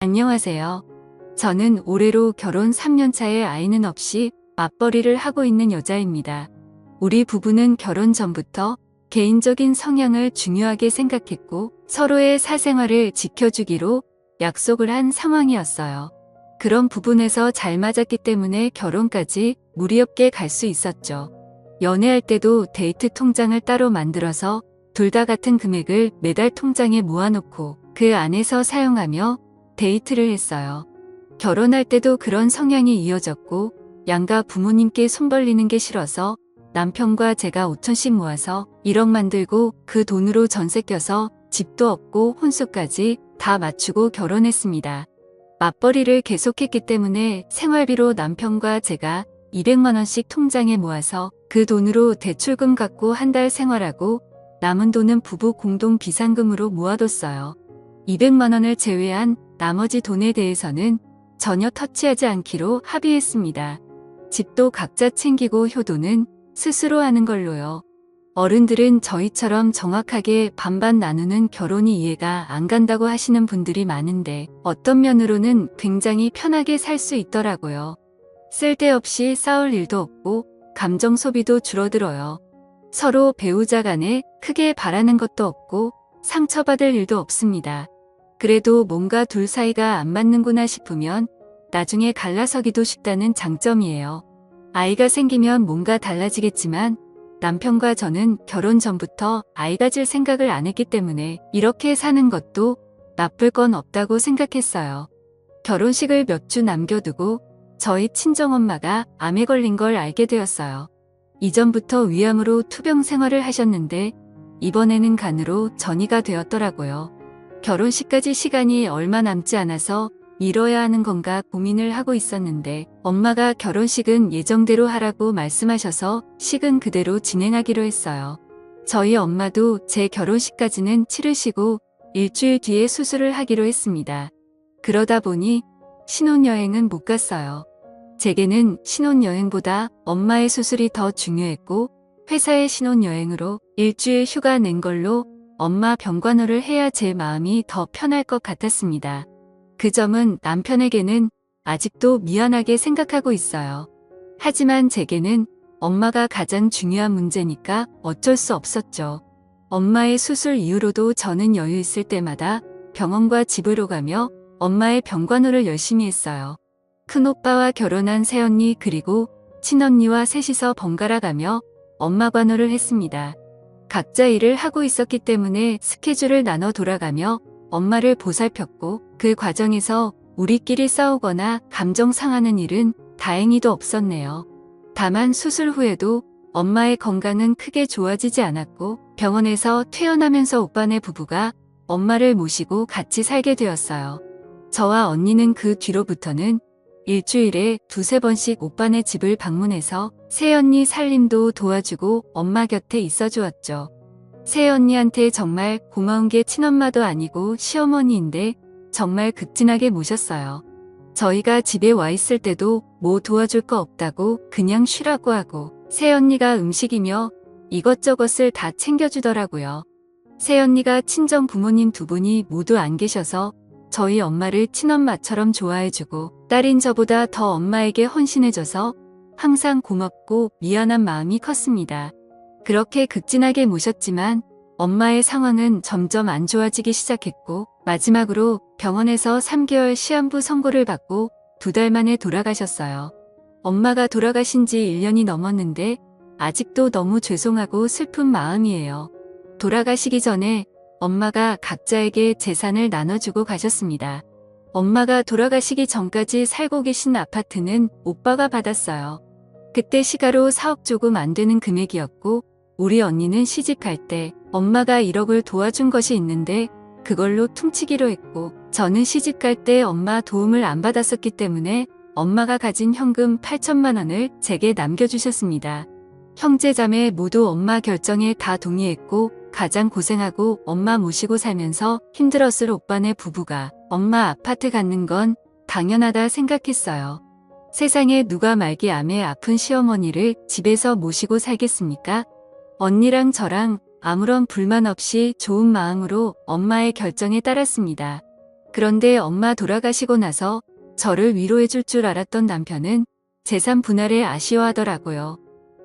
안녕하세요. 저는 올해로 결혼 3년 차에 아이는 없이 맞벌이를 하고 있는 여자입니다. 우리 부부는 결혼 전부터 개인적인 성향을 중요하게 생각했고 서로의 사생활을 지켜주기로 약속을 한 상황이었어요. 그런 부분에서 잘 맞았기 때문에 결혼까지 무리 없게 갈 수 있었죠. 연애할 때도 데이트 통장을 따로 만들어서 둘 다 같은 금액을 매달 통장에 모아놓고 그 안에서 사용하며 데이트를 했어요. 결혼할 때도 그런 성향이 이어졌고 양가 부모님께 손 벌리는 게 싫어서 남편과 제가 5천씩 모아서 1억 만들고 그 돈으로 전세 껴서 집도 얻고 혼수까지 다 맞추고 결혼했습니다. 맞벌이를 계속했기 때문에 생활비로 남편과 제가 200만 원씩 통장에 모아서 그 돈으로 대출금 갚고 한 달 생활하고 남은 돈은 부부 공동 비상금으로 모아뒀어요. 200만 원을 제외한 나머지 돈에 대해서는 전혀 터치하지 않기로 합의했습니다. 집도 각자 챙기고 효도는 스스로 하는 걸로요. 어른들은 저희처럼 정확하게 반반 나누는 결혼이 이해가 안 간다고 하시는 분들이 많은데 어떤 면으로는 굉장히 편하게 살 수 있더라고요. 쓸데없이 싸울 일도 없고 감정 소비도 줄어들어요. 서로 배우자 간에 크게 바라는 것도 없고 상처받을 일도 없습니다. 그래도 뭔가 둘 사이가 안 맞는구나 싶으면 나중에 갈라서기도 쉽다는 장점이에요. 아이가 생기면 뭔가 달라지겠지만 남편과 저는 결혼 전부터 아이 가질 생각을 안 했기 때문에 이렇게 사는 것도 나쁠 건 없다고 생각했어요. 결혼식을 몇 주 남겨두고 저희 친정엄마가 암에 걸린 걸 알게 되었어요. 이전부터 위암으로 투병 생활을 하셨는데 이번에는 간으로 전이가 되었더라고요. 결혼식까지 시간이 얼마 남지 않아서 미뤄야 하는 건가 고민을 하고 있었는데 엄마가 결혼식은 예정대로 하라고 말씀하셔서 식은 그대로 진행하기로 했어요. 저희 엄마도 제 결혼식까지는 치르시고 일주일 뒤에 수술을 하기로 했습니다. 그러다 보니 신혼여행은 못 갔어요. 제게는 신혼여행보다 엄마의 수술이 더 중요했고 회사의 신혼여행으로 일주일 휴가 낸 걸로 엄마 병간호를 해야 제 마음이 더 편할 것 같았습니다. 그 점은 남편에게는 아직도 미안하게 생각하고 있어요. 하지만 제게는 엄마가 가장 중요한 문제니까 어쩔 수 없었죠. 엄마의 수술 이후로도 저는 여유 있을 때마다 병원과 집으로 가며 엄마의 병간호를 열심히 했어요. 큰오빠와 결혼한 새언니 그리고 친언니와 셋이서 번갈아 가며 엄마 관호를 했습니다. 각자 일을 하고 있었기 때문에 스케줄을 나눠 돌아가며 엄마를 보살폈고 그 과정에서 우리끼리 싸우거나 감정 상하는 일은 다행히도 없었네요. 다만 수술 후에도 엄마의 건강은 크게 좋아지지 않았고 병원에서 퇴원하면서 오빠네 부부가 엄마를 모시고 같이 살게 되었어요. 저와 언니는 그 뒤로부터는 일주일에 두세 번씩 오빠네 집을 방문해서 새언니 살림도 도와주고 엄마 곁에 있어 주었죠. 새언니한테 정말 고마운 게 친엄마도 아니고 시어머니인데 정말 극진하게 모셨어요. 저희가 집에 와 있을 때도 뭐 도와줄 거 없다고 그냥 쉬라고 하고 새언니가 음식이며 이것저것을 다 챙겨주더라고요. 새언니가 친정 부모님 두 분이 모두 안 계셔서 저희 엄마를 친엄마처럼 좋아해주고 딸인 저보다 더 엄마에게 헌신해줘서 항상 고맙고 미안한 마음이 컸습니다. 그렇게 극진하게 모셨지만 엄마의 상황은 점점 안 좋아지기 시작했고 마지막으로 병원에서 3개월 시한부 선고를 받고 2달 만에 돌아가셨어요. 엄마가 돌아가신 지 1년이 넘었는데 아직도 너무 죄송하고 슬픈 마음이에요. 돌아가시기 전에 엄마가 각자에게 재산을 나눠주고 가셨습니다. 엄마가 돌아가시기 전까지 살고 계신 아파트는 오빠가 받았어요. 그때 시가로 4억 조금 안 되는 금액이었고 우리 언니는 시집갈 때 엄마가 1억을 도와준 것이 있는데 그걸로 퉁치기로 했고 저는 시집갈 때 엄마 도움을 안 받았었기 때문에 엄마가 가진 현금 8천만 원을 제게 남겨주셨습니다. 형제자매 모두 엄마 결정에 다 동의했고 가장 고생하고 엄마 모시고 살면서 힘들었을 오빠네 부부가 엄마 아파트 갖는 건 당연하다 생각했어요. 세상에 누가 말기 암에 아픈 시어머니를 집에서 모시고 살겠습니까? 언니랑 저랑 아무런 불만 없이 좋은 마음으로 엄마의 결정에 따랐습니다. 그런데 엄마 돌아가시고 나서 저를 위로해 줄 줄 알았던 남편은 재산 분할에 아쉬워하더라고요.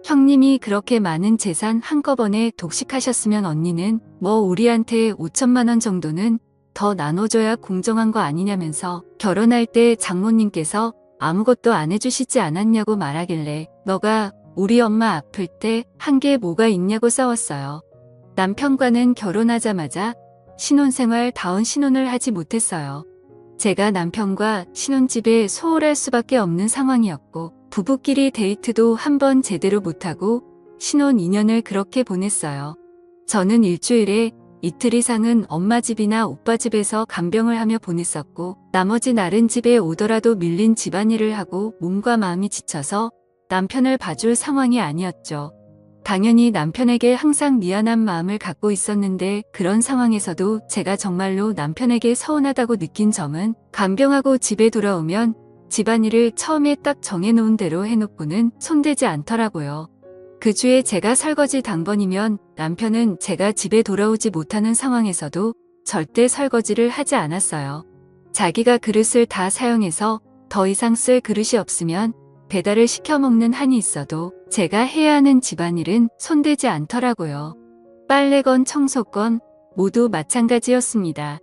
형님이 그렇게 많은 재산 한꺼번에 독식하셨으면 언니는 뭐 우리한테 5천만 원 정도는 더 나눠줘야 공정한 거 아니냐면서 결혼할 때 장모님께서 아무것도 안 해주시지 않았냐고 말하길래 너가 우리 엄마 아플 때 한 게 뭐가 있냐고 싸웠어요. 남편과는 결혼하자마자 신혼생활 다운 신혼을 하지 못했어요. 제가 남편과 신혼집에 소홀할 수밖에 없는 상황이었고 부부끼리 데이트도 한번 제대로 못하고 신혼 2년을 그렇게 보냈어요. 저는 일주일에 이틀 이상은 엄마 집이나 오빠 집에서 간병을 하며 보냈었고 나머지 날은 집에 오더라도 밀린 집안일을 하고 몸과 마음이 지쳐서 남편을 봐줄 상황이 아니었죠. 당연히 남편에게 항상 미안한 마음을 갖고 있었는데 그런 상황에서도 제가 정말로 남편에게 서운하다고 느낀 점은 간병하고 집에 돌아오면 집안일을 처음에 딱 정해놓은 대로 해놓고는 손대지 않더라고요. 그 주에 제가 설거지 당번이면 남편은 제가 집에 돌아오지 못하는 상황에서도 절대 설거지를 하지 않았어요. 자기가 그릇을 다 사용해서 더 이상 쓸 그릇이 없으면 배달을 시켜 먹는 한이 있어도 제가 해야 하는 집안일은 손대지 않더라고요. 빨래건 청소건 모두 마찬가지였습니다.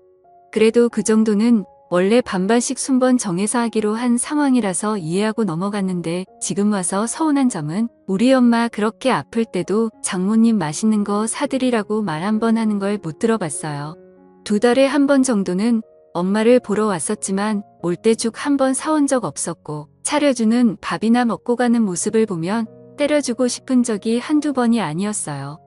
그래도 그 정도는 원래 반반씩 순번 정해서 하기로 한 상황이라서 이해하고 넘어갔는데 지금 와서 서운한 점은 우리 엄마 그렇게 아플 때도 장모님 맛있는 거 사드리라고 말 한 번 하는 걸 못 들어봤어요. 2달에 한 번 정도는 엄마를 보러 왔었지만 올 때 죽 한 번 사온 적 없었고 차려주는 밥이나 먹고 가는 모습을 보면 때려주고 싶은 적이 한두 번이 아니었어요.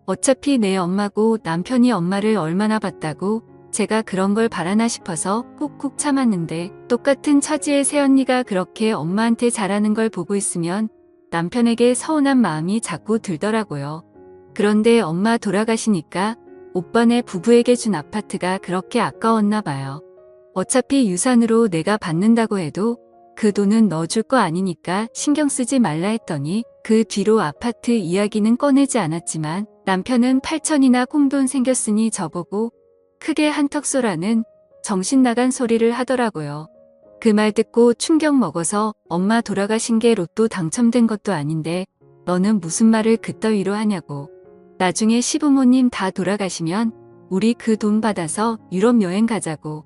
어차피 내 엄마고 남편이 엄마를 얼마나 봤다고 제가 그런 걸 바라나 싶어서 꾹꾹 참았는데 똑같은 처지의 새언니가 그렇게 엄마한테 잘하는 걸 보고 있으면 남편에게 서운한 마음이 자꾸 들더라고요. 그런데 엄마 돌아가시니까 오빠네 부부에게 준 아파트가 그렇게 아까웠나 봐요. 어차피 유산으로 내가 받는다고 해도 그 돈은 넣어줄 거 아니니까 신경 쓰지 말라 했더니 그 뒤로 아파트 이야기는 꺼내지 않았지만 남편은 8천이나 꽁돈 생겼으니 저보고 크게 한턱 쏘라는 정신 나간 소리를 하더라고요. 그 말 듣고 충격 먹어서 엄마 돌아가신 게 로또 당첨된 것도 아닌데 너는 무슨 말을 그따위로 하냐고. 나중에 시부모님 다 돌아가시면 우리 그 돈 받아서 유럽 여행 가자고.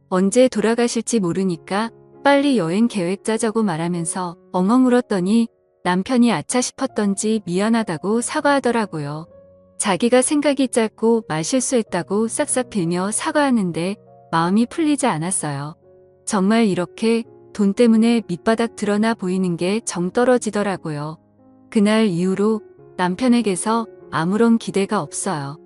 언제 돌아가실지 모르니까 빨리 여행 계획 짜자고 말하면서 엉엉 울었더니 남편이 아차 싶었던지 미안하다고 사과하더라고요. 자기가 생각이 짧고 말실수했다고 싹싹 빌며 사과하는데 마음이 풀리지 않았어요. 정말 이렇게 돈 때문에 밑바닥 드러나 보이는 게 정 떨어지더라고요. 그날 이후로 남편에게서 아무런 기대가 없어요.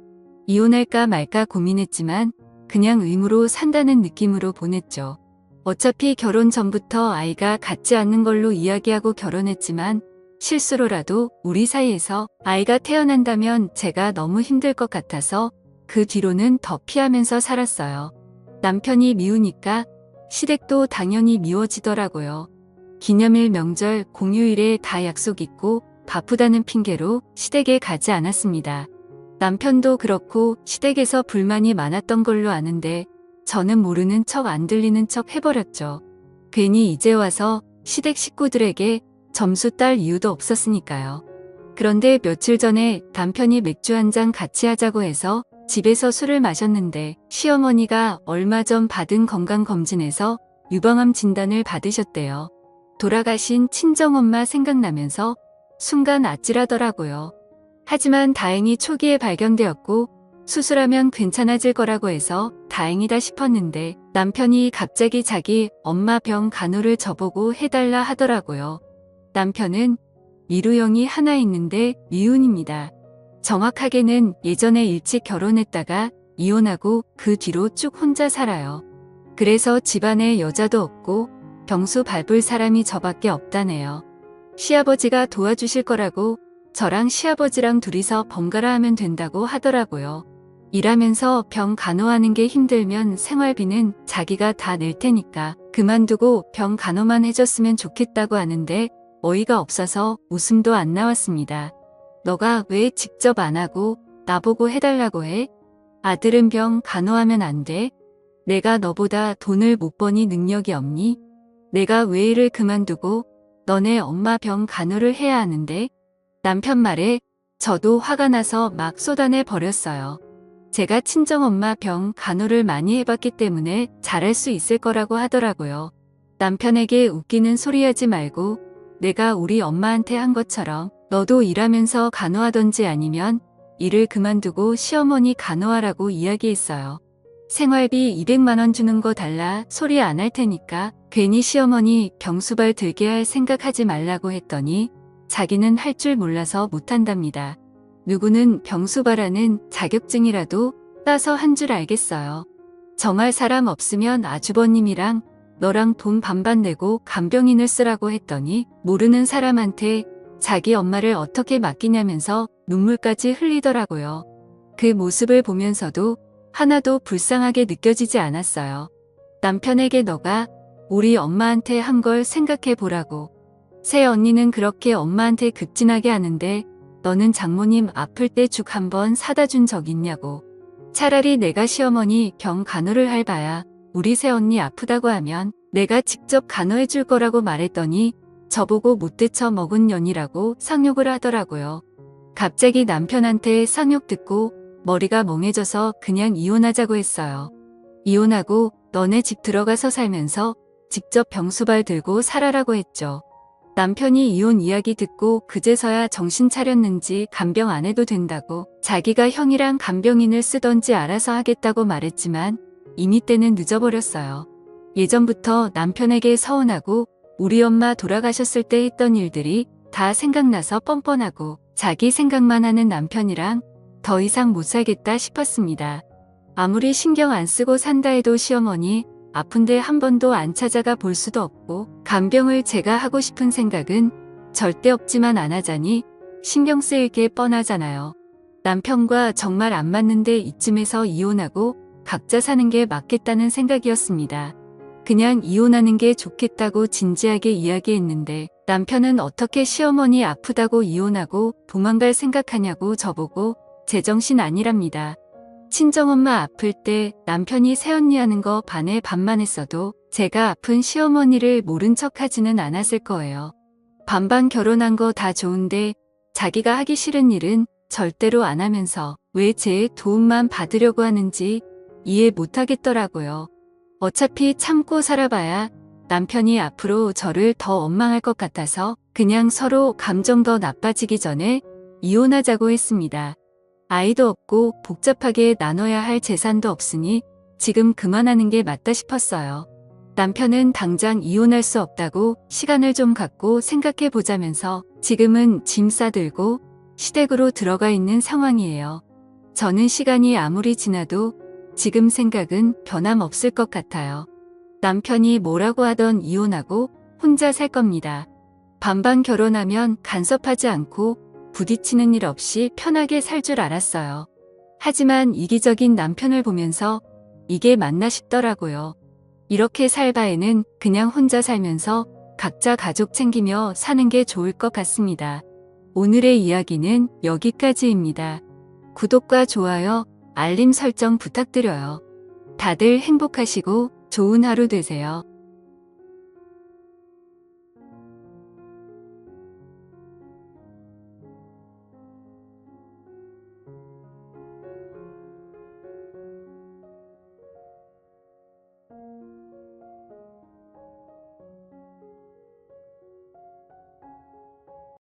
이혼할까 말까 고민했지만 그냥 의무로 산다는 느낌으로 보냈죠. 어차피 결혼 전부터 아이가 갖지 않는 걸로 이야기하고 결혼했지만 실수로라도 우리 사이에서 아이가 태어난다면 제가 너무 힘들 것 같아서 그 뒤로는 더 피하면서 살았어요. 남편이 미우니까 시댁도 당연히 미워지더라고요. 기념일, 명절, 공휴일에 다 약속 있고 바쁘다는 핑계로 시댁에 가지 않았습니다. 남편도 그렇고 시댁에서 불만이 많았던 걸로 아는데 저는 모르는 척 안 들리는 척 해버렸죠. 괜히 이제 와서 시댁 식구들에게 점수 딸 이유도 없었으니까요. 그런데 며칠 전에 남편이 맥주 한 잔 같이 하자고 해서 집에서 술을 마셨는데 시어머니가 얼마 전 받은 건강검진에서 유방암 진단을 받으셨대요. 돌아가신 친정엄마 생각나면서 순간 아찔하더라고요. 하지만 다행히 초기에 발견되었고 수술하면 괜찮아질 거라고 해서 다행이다 싶었는데 남편이 갑자기 자기 엄마 병 간호를 저보고 해달라 하더라고요. 남편은 미루형이 하나 있는데 미운입니다. 정확하게는 예전에 일찍 결혼했다가 이혼하고 그 뒤로 쭉 혼자 살아요. 그래서 집안에 여자도 없고 병수 밟을 사람이 저밖에 없다네요. 시아버지가 도와주실 거라고 저랑 시아버지랑 둘이서 번갈아 하면 된다고 하더라고요. 일하면서 병 간호하는 게 힘들면 생활비는 자기가 다 낼 테니까 그만두고 병 간호만 해줬으면 좋겠다고 하는데 어이가 없어서 웃음도 안 나왔습니다. 너가 왜 직접 안 하고 나보고 해달라고 해? 아들은 병 간호하면 안 돼? 내가 너보다 돈을 못 버니 능력이 없니? 내가 왜 일을 그만두고 너네 엄마 병 간호를 해야 하는데? 남편 말에 저도 화가 나서 막 쏟아내 버렸어요. 제가 친정엄마 병 간호를 많이 해봤기 때문에 잘할 수 있을 거라고 하더라고요. 남편에게 웃기는 소리 하지 말고 내가 우리 엄마한테 한 것처럼 너도 일하면서 간호하던지 아니면 일을 그만두고 시어머니 간호하라고 이야기했어요. 생활비 200만 원 주는 거 달라 소리 안 할 테니까 괜히 시어머니 병수발 들게 할 생각하지 말라고 했더니 자기는 할 줄 몰라서 못한답니다. 누구는 병수발하는 자격증이라도 따서 한 줄 알겠어요. 정할 사람 없으면 아주버님이랑 너랑 돈 반반 내고 간병인을 쓰라고 했더니 모르는 사람한테 자기 엄마를 어떻게 맡기냐면서 눈물까지 흘리더라고요. 그 모습을 보면서도 하나도 불쌍하게 느껴지지 않았어요. 남편에게 너가 우리 엄마한테 한 걸 생각해 보라고. 새 언니는 그렇게 엄마한테 급진하게 하는데 너는 장모님 아플 때 죽 한 번 사다 준 적 있냐고. 차라리 내가 시어머니 병 간호를 할 바야 우리 새 언니 아프다고 하면 내가 직접 간호해 줄 거라고 말했더니 저보고 못되쳐 먹은 년이라고 상욕을 하더라고요. 갑자기 남편한테 상욕 듣고 머리가 멍해져서 그냥 이혼하자고 했어요. 이혼하고 너네 집 들어가서 살면서 직접 병수발 들고 살아라고 했죠. 남편이 이혼 이야기 듣고 그제서야 정신 차렸는지 간병 안 해도 된다고 자기가 형이랑 간병인을 쓰던지 알아서 하겠다고 말했지만 이미 때는 늦어버렸어요. 예전부터 남편에게 서운하고 우리 엄마 돌아가셨을 때 했던 일들이 다 생각나서 뻔뻔하고 자기 생각만 하는 남편이랑 더 이상 못 살겠다 싶었습니다. 아무리 신경 안 쓰고 산다 해도 시어머니 아픈데 한 번도 안 찾아가 볼 수도 없고 간병을 제가 하고 싶은 생각은 절대 없지만 안 하자니 신경 쓰일 게 뻔하잖아요. 남편과 정말 안 맞는데 이쯤에서 이혼하고 각자 사는 게 맞겠다는 생각이었습니다. 그냥 이혼하는 게 좋겠다고 진지하게 이야기했는데 남편은 어떻게 시어머니 아프다고 이혼하고 도망갈 생각하냐고 저보고 제정신 아니랍니다. 친정엄마 아플 때 남편이 새언니 하는 거 반에 반만 했어도 제가 아픈 시어머니를 모른 척 하지는 않았을 거예요. 반반 결혼한 거 다 좋은데 자기가 하기 싫은 일은 절대로 안 하면서 왜 제 도움만 받으려고 하는지 이해 못 하겠더라고요. 어차피 참고 살아봐야 남편이 앞으로 저를 더 원망할 것 같아서 그냥 서로 감정 더 나빠지기 전에 이혼하자고 했습니다. 아이도 없고 복잡하게 나눠야 할 재산도 없으니 지금 그만하는 게 맞다 싶었어요. 남편은 당장 이혼할 수 없다고 시간을 좀 갖고 생각해 보자면서 지금은 짐 싸들고 시댁으로 들어가 있는 상황이에요. 저는 시간이 아무리 지나도 지금 생각은 변함없을 것 같아요. 남편이 뭐라고 하던 이혼하고 혼자 살 겁니다. 반반 결혼하면 간섭하지 않고 부딪히는 일 없이 편하게 살 줄 알았어요. 하지만 이기적인 남편을 보면서 이게 맞나 싶더라고요. 이렇게 살 바에는 그냥 혼자 살면서 각자 가족 챙기며 사는 게 좋을 것 같습니다. 오늘의 이야기는 여기까지입니다. 구독과 좋아요, 알림 설정 부탁드려요. 다들 행복하시고 좋은 하루 되세요.